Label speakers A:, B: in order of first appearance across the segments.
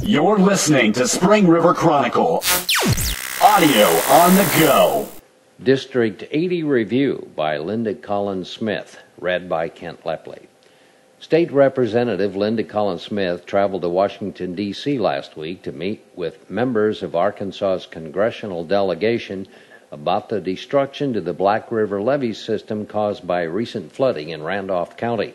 A: You're listening to Spring River Chronicle. Audio on the go.
B: District 80 Review by Linda Collins Smith, read by Kent Lepley. State Representative Linda Collins Smith traveled to Washington, D.C. last week to meet with members of Arkansas's congressional delegation about the destruction to the Black River levee system caused by recent flooding in Randolph County.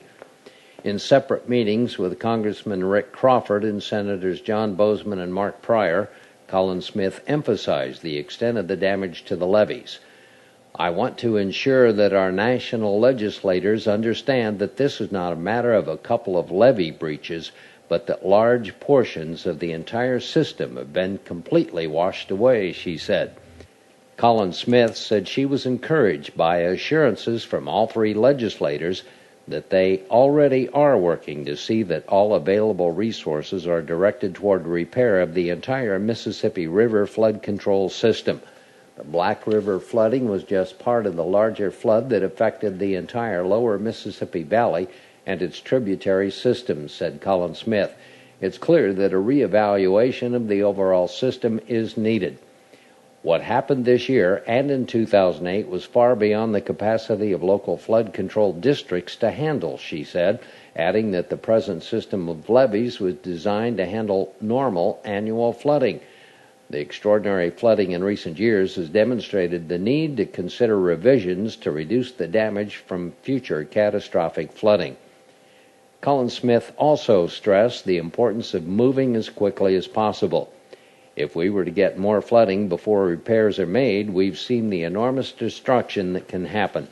B: In separate meetings with Congressman Rick Crawford and Senators John Bozeman and Mark Pryor, Collins Smith emphasized the extent of the damage to the levees. I want to ensure that our national legislators understand that this is not a matter of a couple of levee breaches, but that large portions of the entire system have been completely washed away, she said. Collins Smith said she was encouraged by assurances from all three legislators that they already are working to see that all available resources are directed toward repair of the entire Mississippi River flood control system. The Black River flooding was just part of the larger flood that affected the entire lower Mississippi Valley and its tributary systems, said Collins Smith. It's clear that a reevaluation of the overall system is needed. What happened this year and in 2008 was far beyond the capacity of local flood control districts to handle, she said, adding that the present system of levees was designed to handle normal annual flooding. The extraordinary flooding in recent years has demonstrated the need to consider revisions to reduce the damage from future catastrophic flooding. Collins Smith also stressed the importance of moving as quickly as possible. If we were to get more flooding before repairs are made, we've seen the enormous destruction that can happen.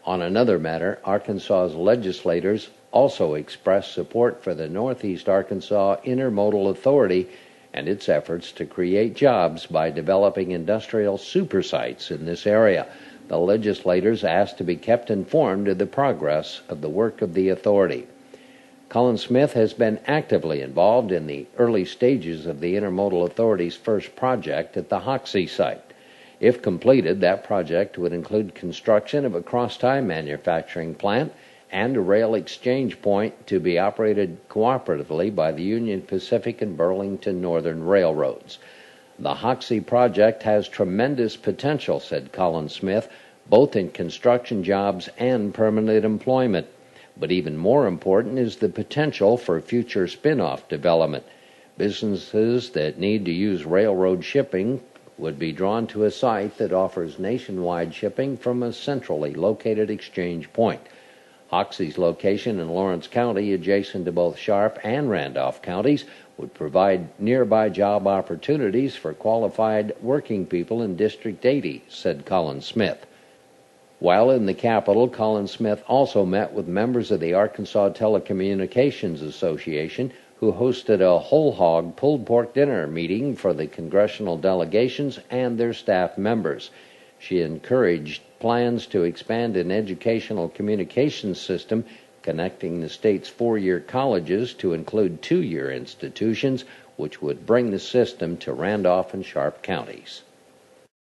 B: On another matter, Arkansas's legislators also expressed support for the Northeast Arkansas Intermodal Authority and its efforts to create jobs by developing industrial supersites in this area. The legislators asked to be kept informed of the progress of the work of the authority. Collins Smith has been actively involved in the early stages of the Intermodal Authority's first project at the Hoxie site. If completed, that project would include construction of a cross-tie manufacturing plant and a rail exchange point to be operated cooperatively by the Union Pacific and Burlington Northern Railroads. The Hoxie project has tremendous potential, said Collins Smith, both in construction jobs and permanent employment. But even more important is the potential for future spin-off development. Businesses that need to use railroad shipping would be drawn to a site that offers nationwide shipping from a centrally located exchange point. Hoxie's location in Lawrence County, adjacent to both Sharp and Randolph counties, would provide nearby job opportunities for qualified working people in District 80, said Collins Smith. While in the capital, Collins Smith also met with members of the Arkansas Telecommunications Association, who hosted a whole hog pulled pork dinner meeting for the congressional delegations and their staff members. She encouraged plans to expand an educational communications system connecting the state's four-year colleges to include two-year institutions, which would bring the system to Randolph and Sharp counties.